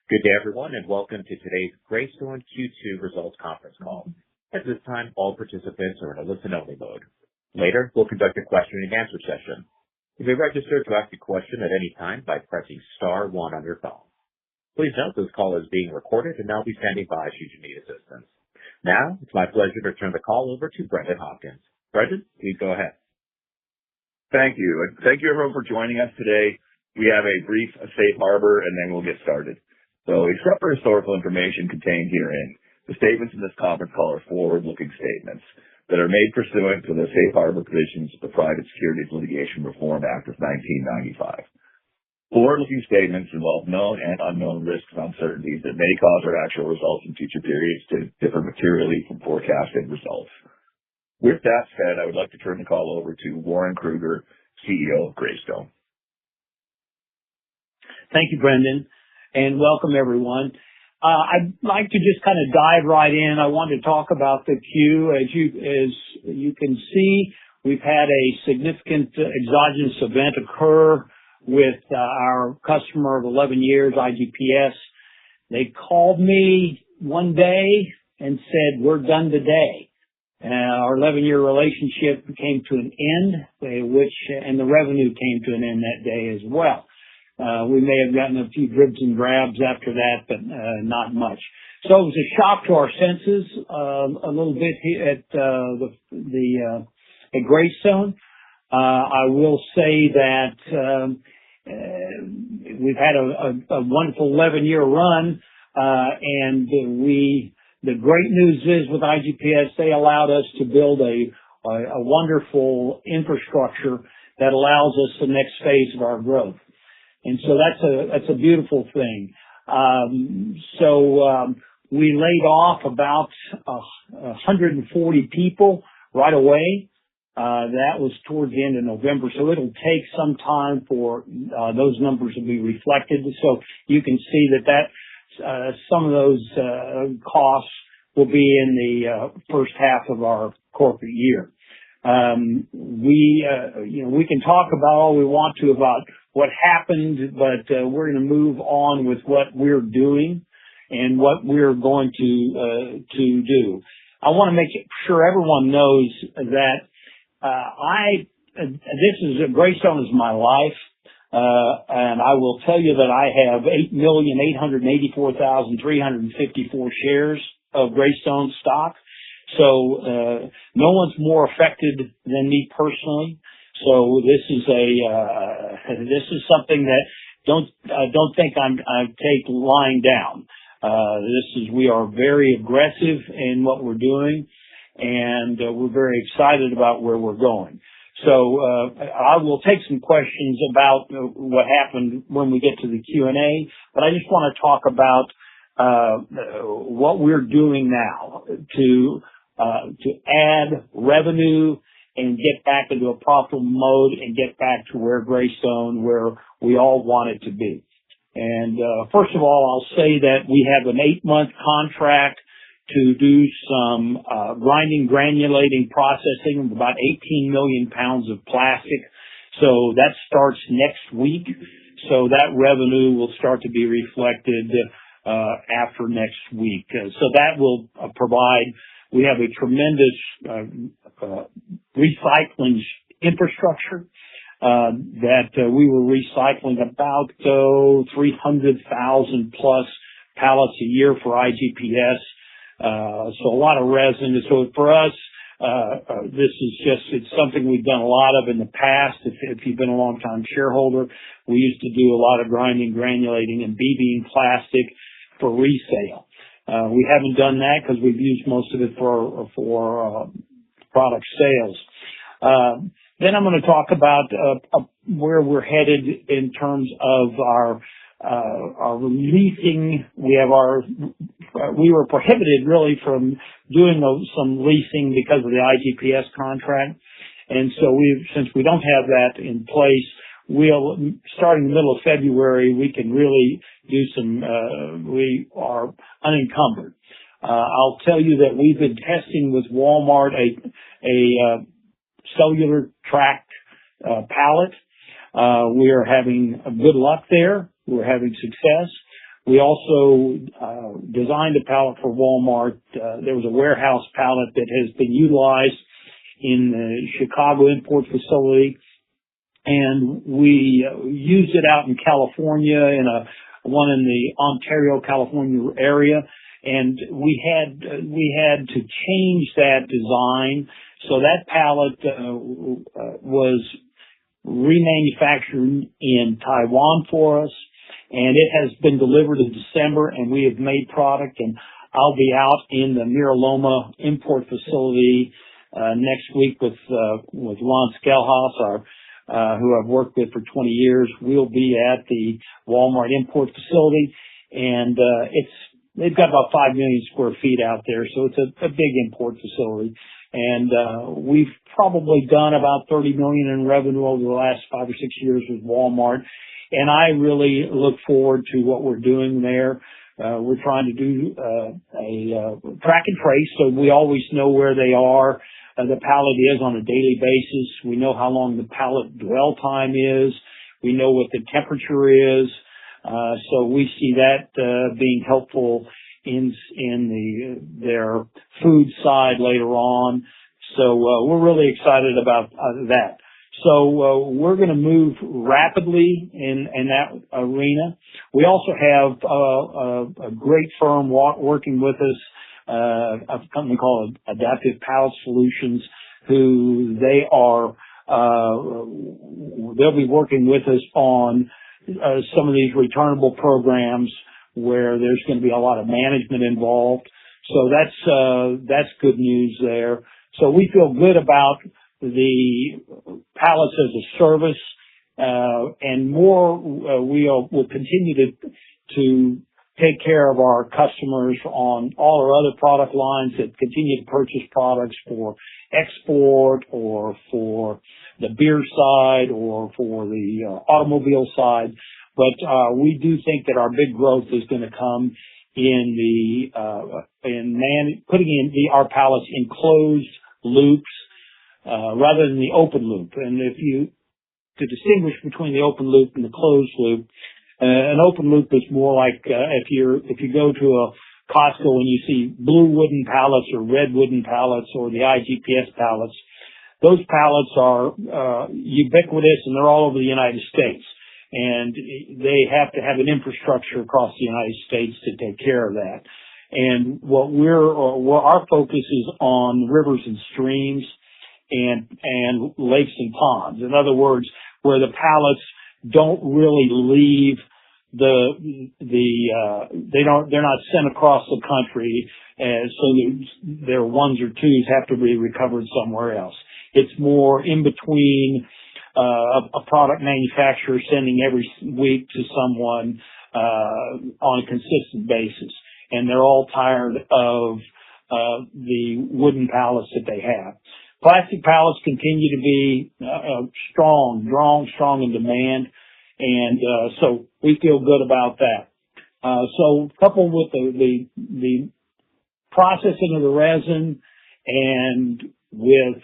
Good day, everyone, and welcome to today's Greystone Q2 results conference call. At this time, all participants are in a listen-only mode. Later, we'll conduct a question-and-answer session. You may register to ask a question at any time by pressing *1 on your phone. Please note this call is being recorded, and I'll be standing by should you need assistance. Now, it's my pleasure to turn the call over to Brendan Hopkins. Brendan, please go ahead. Thank you. And thank you, everyone, for joining us today. We have a brief safe harbor, and then we'll get started. So, except for historical information contained herein, the statements in this conference call are forward-looking statements that are made pursuant to the safe harbor provisions of the Private Securities Litigation Reform Act of 1995. Forward-looking statements involve known and unknown risks and uncertainties that may cause our actual results in future periods to differ materially from forecasted results. With that said, I would like to turn the call over to Warren Kruger, CEO of Greystone. Thank you, Brendan, and welcome everyone. I'd like to just kind of dive right in. I want to talk about the Q. As you can see, we've had a significant exogenous event occur with our customer of 11 years, IGPS. They called me one day and said, "We're done today." Our 11-year relationship came to an end, and the revenue came to an end that day as well. We may have gotten a few dribs and drabs after that, but not much. So it was a shock to our senses a little bit here at Greystone. I will say that we've had a wonderful 11-year run, and the great news is with IGPS, they allowed us to build a wonderful infrastructure that allows us the next phase of our growth. And so that's a beautiful thing. We laid off about 140 people right away. That was towards the end of November. So it'll take some time for those numbers to be reflected. So you can see that some of those costs will be in the first half of our corporate year. We can talk about all we want to about what happened, but we're going to move on with what we're doing and what we're going to do. I want to make sure everyone knows that Greystone is my life, and I will tell you that I have 8,884,354 shares of Greystone stock. So no one's more affected than me personally. So this is something that don't think I take lying down. We are very aggressive in what we're doing, and we're very excited about where we're going. So I will take some questions about what happened when we get to the Q&A, but I just want to talk about what we're doing now to add revenue and get back into a profitable mode and get back to where we all want it to be. And first of all, I'll say that we have an 8-month contract to do some grinding, granulating, processing of about 18 million pounds of plastic. So that starts next week. So that revenue will start to be reflected after next week. So that will provide. We have a tremendous recycling infrastructure that we were recycling about 300,000 plus pallets a year for IGPS. So a lot of resin. So for us, it's something we've done a lot of in the past. If you've been a long time shareholder, we used to do a lot of grinding, granulating, and BBing plastic for resale. We haven't done that because we've used most of it for product sales. Then I'm going to talk about where we're headed in terms of our leasing. We were prohibited really from doing some leasing because of the IGPS contract, and so since we don't have that in place, starting in the middle of February, we can really do we are unencumbered. I'll tell you that we've been testing with Walmart a cellular tracked pallet. We are having good luck there. We're having success. We also designed a pallet for Walmart. There was a warehouse pallet that has been utilized in the Chicago import facility, and we used it out in California in one in the Ontario, California area, and we had to change that design. So that pallet was remanufactured in Taiwan for us, and it has been delivered in December, and we have made product, and I'll be out in the Mira Loma import facility next week with Ron Skelhaus, who I've worked with for 20 years. We'll be at the Walmart import facility, and they've got about 5 million square feet out there, so it's a big import facility. And we've probably done about $30 million in revenue over the last 5 or 6 years with Walmart, and I really look forward to what we're doing there. We're trying to do a track and trace, so we always know where they are. The pallet is on a daily basis. We know how long the pallet dwell time is. We know what the temperature is. So we see that being helpful in their food side later on. So we're really excited about that. So we're going to move rapidly in that arena. We also have a great firm working with us, a company called Adaptive Pallet Solutions, who they'll be working with us on some of these returnable programs where there's going to be a lot of management involved. So that's good news there. So we feel good about the pallets as a service, and more, we'll continue to take care of our customers on all our other product lines that continue to purchase products for export or for the beer side or for the automobile side. But we do think that our big growth is going to come in putting our pallets in closed loops rather than the open loop. And to distinguish between the open loop and the closed loop, an open loop is more like if you go to a Costco and you see blue wooden pallets or red wooden pallets or the IGPS pallets. Those pallets are ubiquitous and they're all over the United States, and they have to have an infrastructure across the United States to take care of that. And what our focus is on rivers and streams and lakes and ponds. In other words, where the pallets don't really leave they're not sent across the country, so their ones or twos have to be recovered somewhere else. It's more in between a product manufacturer sending every week to someone on a consistent basis, and they're all tired of the wooden pallets that they have. Plastic pallets continue to be strong in demand, and so we feel good about that. So coupled with the processing of the resin and with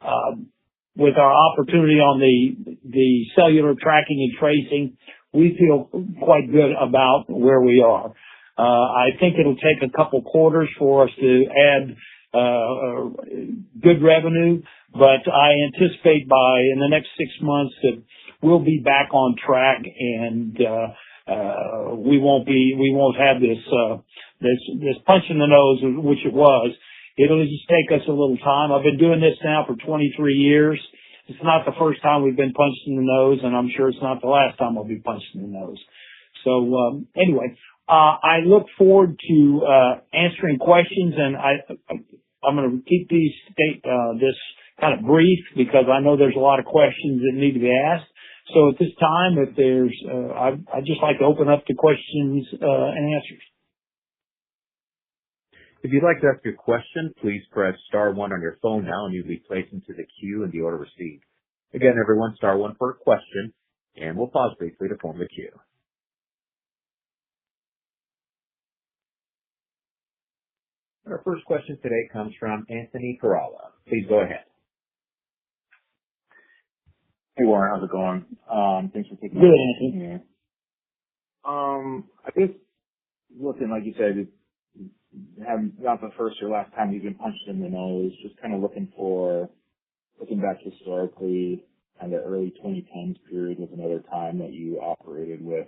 our opportunity on the cellular tracking and tracing, we feel quite good about where we are. I think it'll take a couple quarters for us to add good revenue, but I anticipate in the next 6 months that we'll be back on track, and we won't have this punch in the nose, which it was. It'll just take us a little time. I've been doing this now for 23 years. It's not the first time we've been punched in the nose, and I'm sure it's not the last time I'll be punched in the nose. So anyway, I look forward to answering questions, and I'm going to keep this kind of brief because I know there's a lot of questions that need to be asked. So at this time, if there's, I'd just like to open up to questions and answers. If you'd like to ask a question, please press star one on your phone now, and you'll be placed into the queue in the order received. Again, everyone, star one for a question, and we'll pause briefly to form the queue. Our first question today comes from Anthony Perala. Please go ahead. Hey, Warren, how's it going? Thanks for taking my question here. I guess looking, like you said, not the first or last time you've been punched in the nose, just kind of looking back historically, kind of early 2010s period was another time that you operated with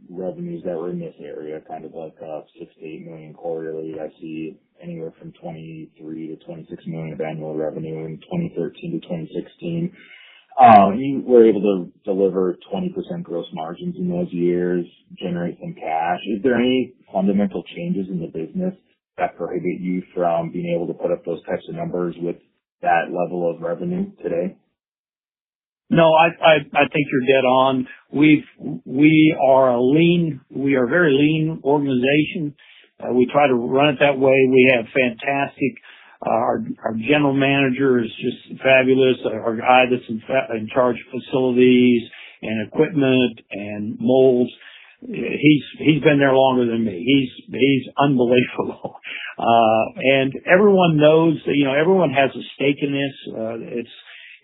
revenues that were in this area, kind of like 6 to 8 million quarterly. I see anywhere from 23 to 26 million of annual revenue in 2013 to 2016. You were able to deliver 20% gross margins in those years, generate some cash. Is there any fundamental changes in the business that prohibit you from being able to put up those types of numbers with that level of revenue today? No, I think you're dead on. We are a very lean organization. We try to run it that way. We have fantastic, our general manager is just fabulous. Our guy that's in charge of facilities and equipment and molds, he's been there longer than me. He's unbelievable. And everyone knows that, everyone has a stake in this.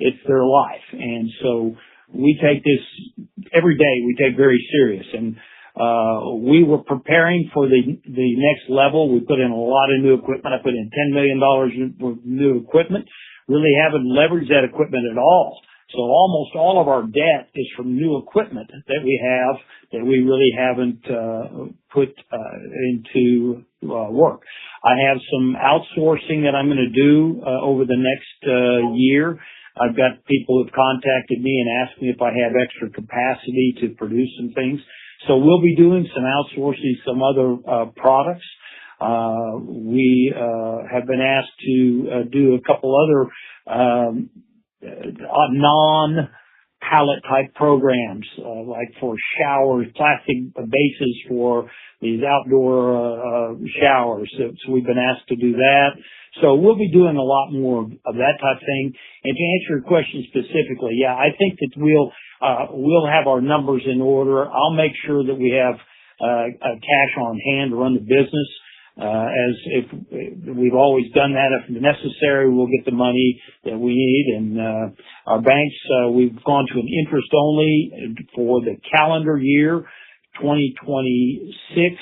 It's their life. And so we take this every day, we take very serious. And we were preparing for the next level. We put in a lot of new equipment. I put in $10 million of new equipment. Really haven't leveraged that equipment at all. So almost all of our debt is from new equipment that we have that we really haven't put into work. I have some outsourcing that I'm going to do over the next year. I've got people who've contacted me and asked me if I have extra capacity to produce some things. So we'll be doing some outsourcing, some other products. We have been asked to do a couple other non-pallet type programs, like for showers, plastic bases for these outdoor showers. So we've been asked to do that. So we'll be doing a lot more of that type of thing. And to answer your question specifically, yeah, I think that we'll have our numbers in order. I'll make sure that we have cash on hand to run the business. As if we've always done that, if necessary, we'll get the money that we need. And our banks, we've gone to an interest only for the calendar year 2026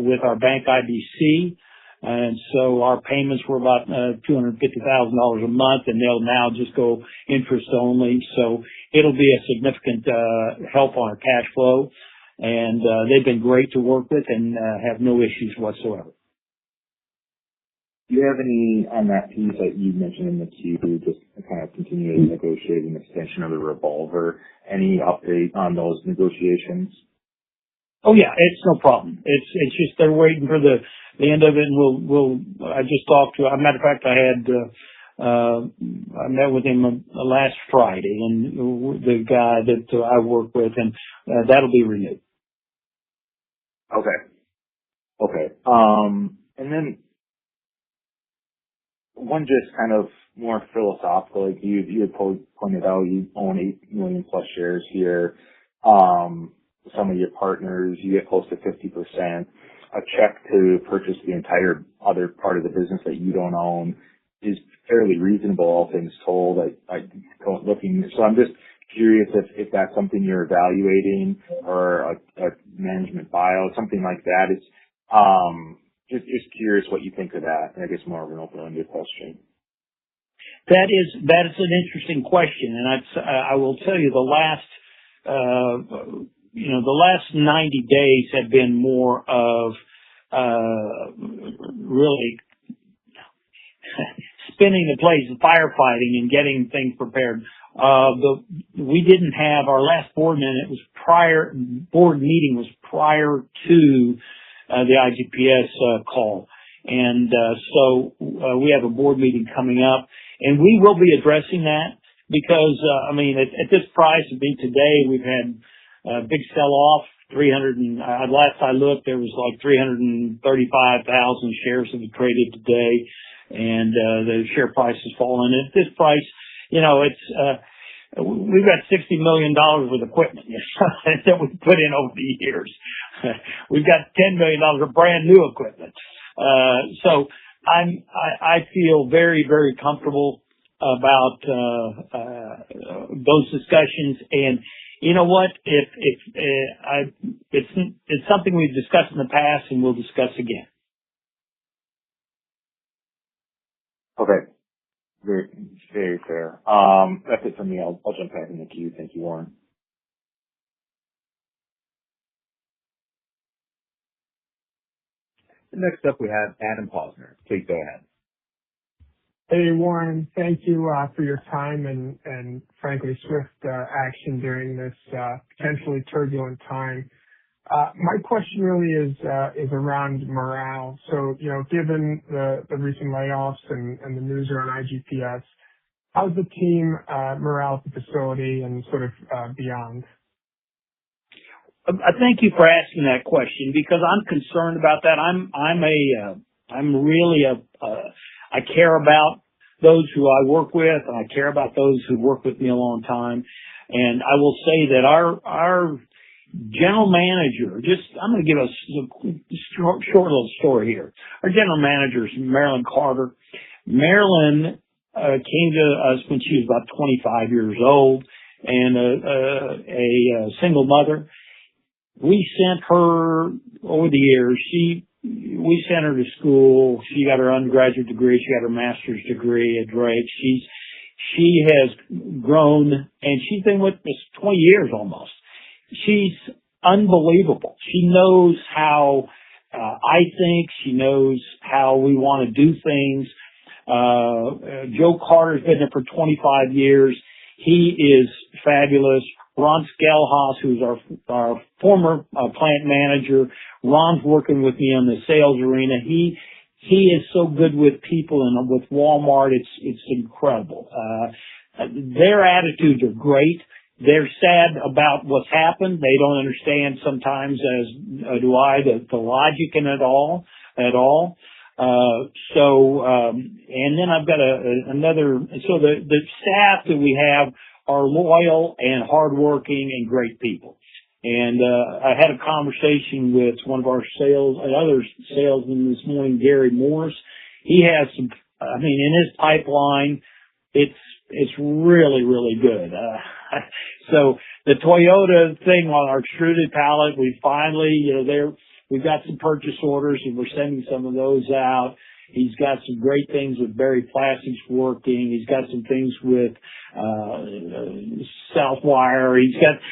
with our bank IBC. And so our payments were about $250,000 a month, and they'll now just go interest only. So it'll be a significant help on our cash flow. And they've been great to work with and have no issues whatsoever. Do you have any, on that piece that you mentioned in the queue, just kind of continue to negotiate an extension of the revolver, any update on those negotiations? Oh yeah, it's no problem. It's just they're waiting for the end of it, and I just talked to, as a matter of fact, I met with him last Friday, and the guy that I work with, and that'll be renewed. Okay. And then one just kind of more philosophical, like you had pointed out, you own 8 million plus shares here. Some of your partners, you get close to 50%. A check to purchase the entire other part of the business that you don't own is fairly reasonable, all things told. So I'm just curious if that's something you're evaluating, or a management buyout, something like that. It's just curious what you think of that. And I guess more of an open-ended question. That is an interesting question, and I will tell you the last 90 days have been more of really spinning the place and firefighting and getting things prepared. We didn't have our last board meeting. Board meeting was prior to the IGPS call, and so we have a board meeting coming up, and we will be addressing that because at this price, today we've had a big sell-off. Last I looked, there was like 335,000 shares that have traded today, and the share price has fallen. At this price, we've got $60 million worth of equipment that we put in over the years. We've got $10 million of brand new equipment. So I feel very, very comfortable about those discussions. And You know what? It's something we've discussed in the past and we'll discuss again. Okay. Very, very fair. That's it for me. I'll jump back in the queue. Thank you, Warren. Next up, we have Adam Posner. Please go ahead. Hey, Warren. Thank you for your time and frankly swift action during this potentially turbulent time. My question really is around morale. So, given the recent layoffs and the news around IGPS, how's the team morale at the facility and sort of beyond? I thank you for asking that question because I'm concerned about that. I care about those who I work with, and I care about those who work with me a long time. And I will say that our general manager, I'm going to give a short little story here. Our general manager is Marilyn Carter. Marilyn came to us when she was about 25 years old and a single mother. We sent her over the years. We sent her to school. She got her undergraduate degree. She got her master's degree at Drake. She has grown, and she's been with us 20 years almost. She's unbelievable. She knows how I think. She knows how we want to do things. Joe Carter's been there for 25 years. He is fabulous. Ron Skelhaus, who's our former plant manager. Ron's working with me on the sales arena. He is so good with people and with Walmart. It's incredible. Their attitudes are great. They're sad about what's happened. They don't understand sometimes, as do I, the logic in it all at all. And then I've got the staff that we have are loyal and hardworking and great people. And I had a conversation with one of our other salesmen this morning, Gary Morris. He has in his pipeline, it's really, really good. So the Toyota thing on our extruded pallet, we finally, we've got some purchase orders and we're sending some of those out. He's got some great things with Berry Plastics working. He's got some things with Southwire.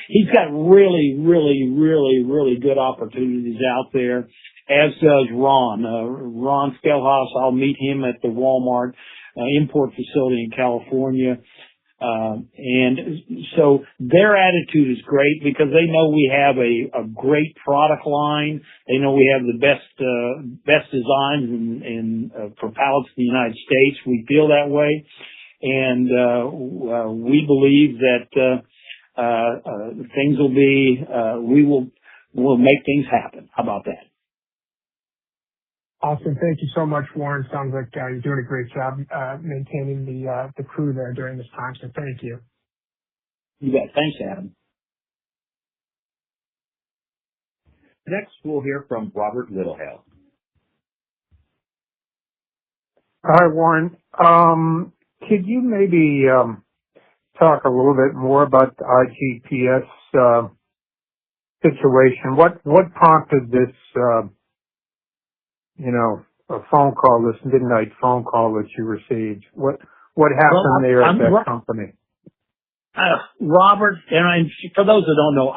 He's got really, really, really, really good opportunities out there, as does Ron. Ron Skelhaus, I'll meet him at the Walmart import facility in California. And so their attitude is great because they know we have a great product line. They know we have the best designs for pallets in the United States. We feel that way. And, we believe that, things will be, we'll make things happen. How about that? Awesome. Thank you so much, Warren. Sounds like you're doing a great job maintaining the crew there during this time, so thank you. You bet. Thanks, Adam. Next, we'll hear from Robert Littlehale. Hi, Warren. Could you maybe talk a little bit more about the IGPS situation? What prompted this a phone call, this midnight phone call that you received? What happened there at that company? Robert, and for those that don't know,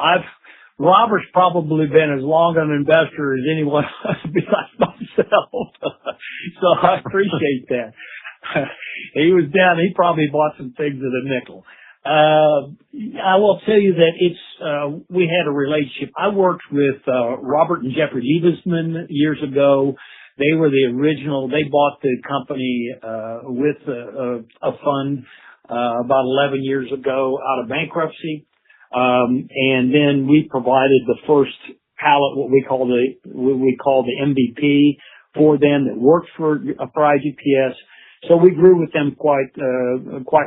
Robert's probably been as long an investor as anyone besides myself. So I appreciate that. He was down, he probably bought some things at a nickel. I will tell you that we had a relationship. I worked with Robert and Jeffrey Liebesman years ago. They were the original. They bought the company with a fund about 11 years ago out of bankruptcy. And then we provided the first pallet, what we call the MVP for them that worked for IGPS. So we grew with them quite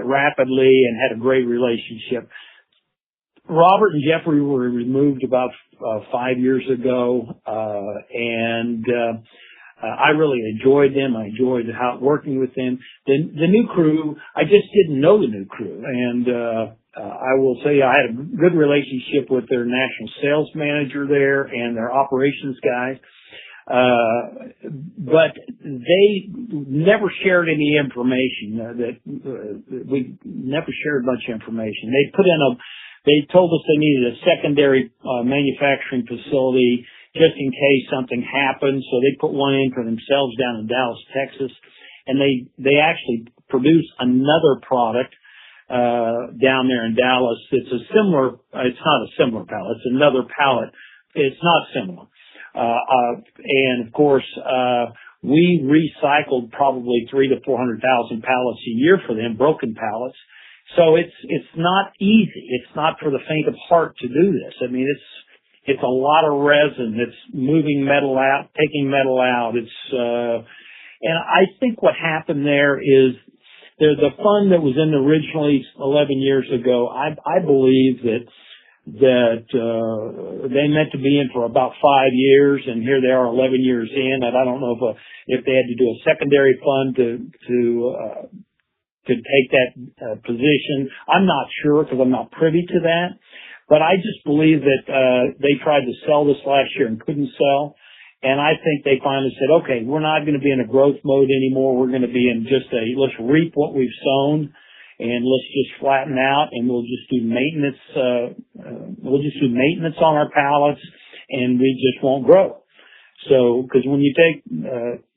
rapidly and had a great relationship. Robert and Jeffrey were removed about 5 years ago, and I really enjoyed them. I enjoyed working with them. The new crew, I just didn't know the new crew. And I will say I had a good relationship with their national sales manager there and their operations guys. But they never shared any information. We never shared much information. They told us they needed a secondary manufacturing facility just in case something happened. So they put one in for themselves down in Dallas, Texas, and they actually produced another product down there in Dallas. It's not a similar pallet. It's another pallet. It's not similar. And of course, we recycled probably 300,000 to 400,000 pallets a year for them, broken pallets. So it's not easy. It's not for the faint of heart to do this. I mean, it's a lot of resin. It's moving metal out, taking metal out. And I think what happened there is the fund that was in originally 11 years ago, I believe that they meant to be in for about 5 years, and here they are 11 years in. And I don't know if they had to do a secondary fund to take that position. I'm not sure because I'm not privy to that. But I just believe that they tried to sell this last year and couldn't sell. And I think they finally said, okay, we're not going to be in a growth mode anymore. We're going to be in just let's reap what we've sown, and let's just flatten out, and we'll just do maintenance. We'll just do maintenance on our pallets, and we just won't grow. So, because when you take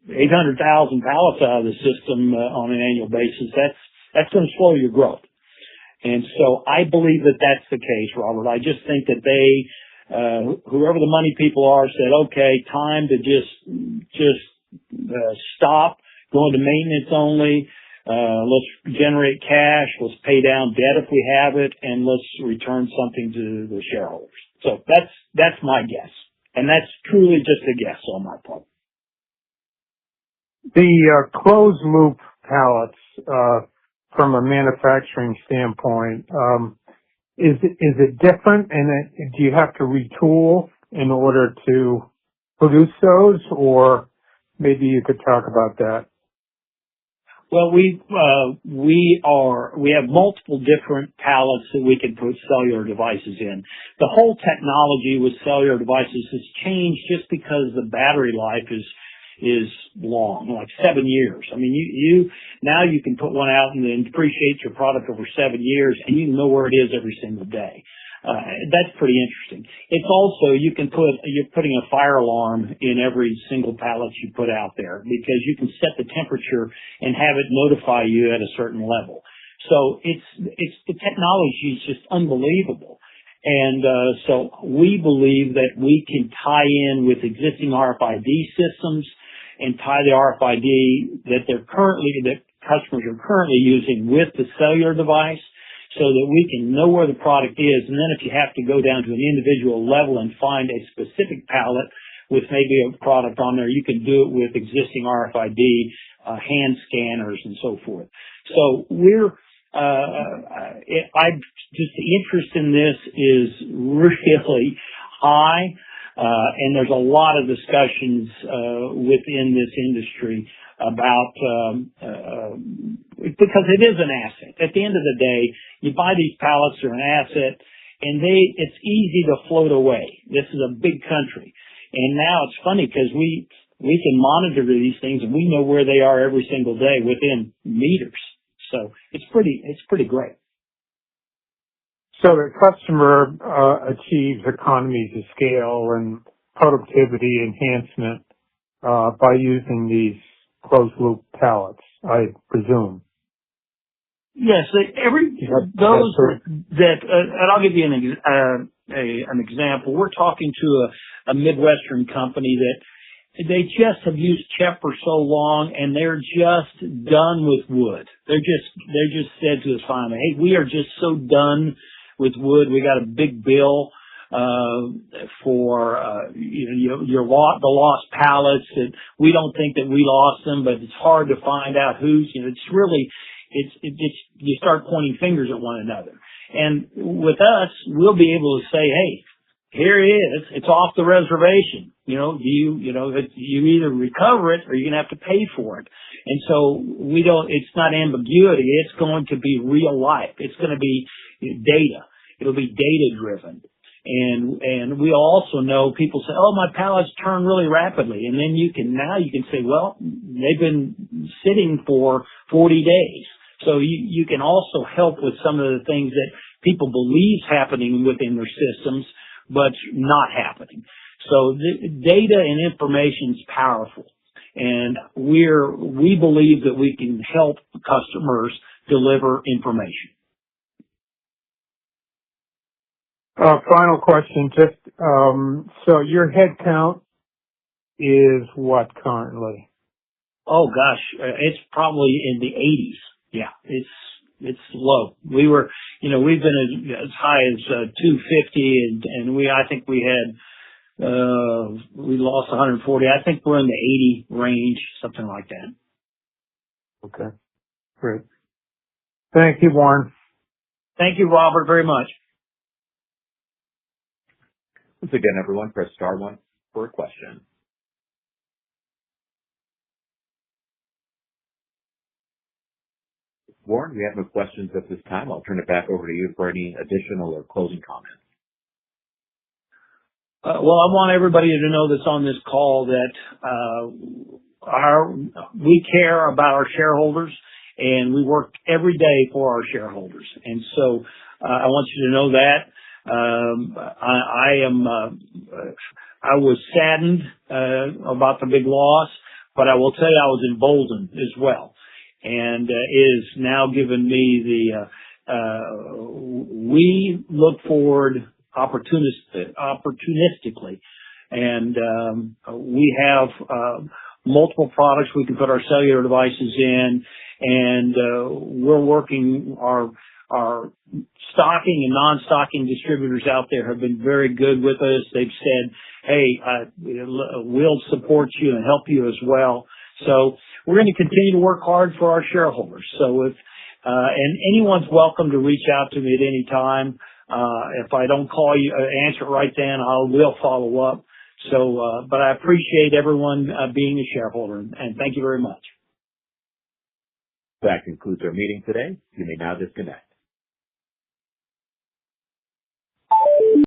800,000 pallets out of the system on an annual basis, that's going to slow your growth. And so I believe that that's the case, Robert. I just think that whoever the money people are, said, okay, time to just stop going to maintenance only. Let's generate cash. Let's pay down debt if we have it, and let's return something to the shareholders. So that's my guess, and that's truly just a guess on my part. The closed loop pallets, from a manufacturing standpoint, is it different? And do you have to retool in order to produce those, or maybe you could talk about that? Well, we have multiple different pallets that we can put cellular devices in. The whole technology with cellular devices has changed just because the battery life is long, like 7 years. I mean, now you can put one out and then depreciate your product over 7 years, and you know where it is every single day. That's pretty interesting. It's also, you're putting a fire alarm in every single pallet you put out there, because you can set the temperature and have it notify you at a certain level. So the technology is just unbelievable. And so we believe that we can tie in with existing RFID systems and tie the RFID that customers are currently using with the cellular device, so that we can know where the product is. And then if you have to go down to an individual level and find a specific pallet with maybe a product on there, you can do it with existing RFID, hand scanners and so forth. So just the interest in this is really high. And there's a lot of discussions within this industry about because it is an asset. At the end of the day, you buy these pallets, they're an asset, and it's easy to float away. This is a big country, and now it's funny because we can monitor these things and we know where they are every single day within meters. So it's pretty great. So the customer achieves economies of scale and productivity enhancement by using these closed loop pallets, I presume. Yes, and I'll give you an example. We're talking to a Midwestern company that they just have used CHEP for so long, and they're just done with wood. They just said to us finally, hey, we are just so done with wood. We got a big bill for the lost pallets, that we don't think that we lost them, but it's hard to find out who's. You start pointing fingers at one another. And with us, we'll be able to say, hey, here it is. It's off the reservation. You either recover it or you're going to have to pay for it. And so it's not ambiguity. It's going to be real life. It's going to be data. It'll be data driven. And we also know people say, oh, my pallets turn really rapidly. And then you can say, well, they've been sitting for 40 days. So you can also help with some of the things that people believe happening within their systems, but not happening. So the data and information is powerful. And we believe that we can help customers deliver information. Final question, so your head count is what currently? Oh gosh, it's probably in the 80s. Yeah, it's low. We've been as high as 250, and I think we lost 140. I think we're in the 80 range, something like that. Okay, great. Thank you, Warren. Thank you, Robert, very much. Once again, everyone, press star one for a question. Warren, we have no questions at this time. I'll turn it back over to you for any additional or closing comments. Well, I want everybody to know that's on this call that we care about our shareholders, and we work every day for our shareholders. And so I want you to know that. I was saddened about the big loss, but I will tell you I was emboldened as well. And is now given me we look forward opportunistically, and we have multiple products we can put our cellular devices in, and we're working our stocking and non-stocking distributors out there have been very good with us. They've said, hey, we'll support you and help you as well. So we're going to continue to work hard for our shareholders. So and anyone's welcome to reach out to me at any time. If I don't call you, answer it right then, I will follow up. So, but I appreciate everyone being a shareholder, and thank you very much. That concludes our meeting today. You may now disconnect.